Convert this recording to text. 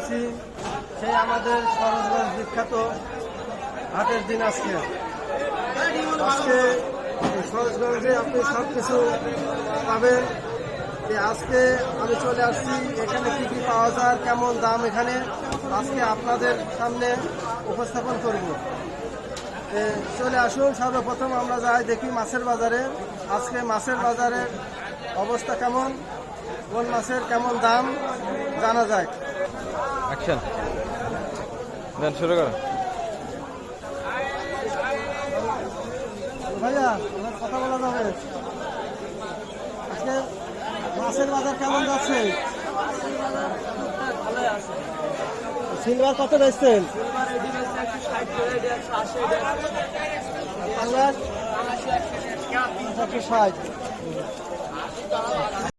আসছি সেই আমাদের সরোজগঞ্জ বিখ্যাত হাটের দিন আজকে। আজকে সরোজগঞ্জে আপনি সব কিছু পাবেন। আজকে আমি চলে আসছি, এখানে কি কি পাওয়া যায়, কেমন দাম এখানে আজকে আপনাদের সামনে উপস্থাপন করব। চলে আসুন, সর্বপ্রথম আমরা যাই দেখি মাছের বাজারে। আজকে মাছের বাজারের অবস্থা কেমন, কোন মাছের কেমন দাম জানা যায়। অ্যাকশন দেন, শুরু করো। ভাইয়া আমার কথা বলা যাবে? আজকে মাছের বাজার কেমন যাচ্ছে? সিলভার কত বেচছেন?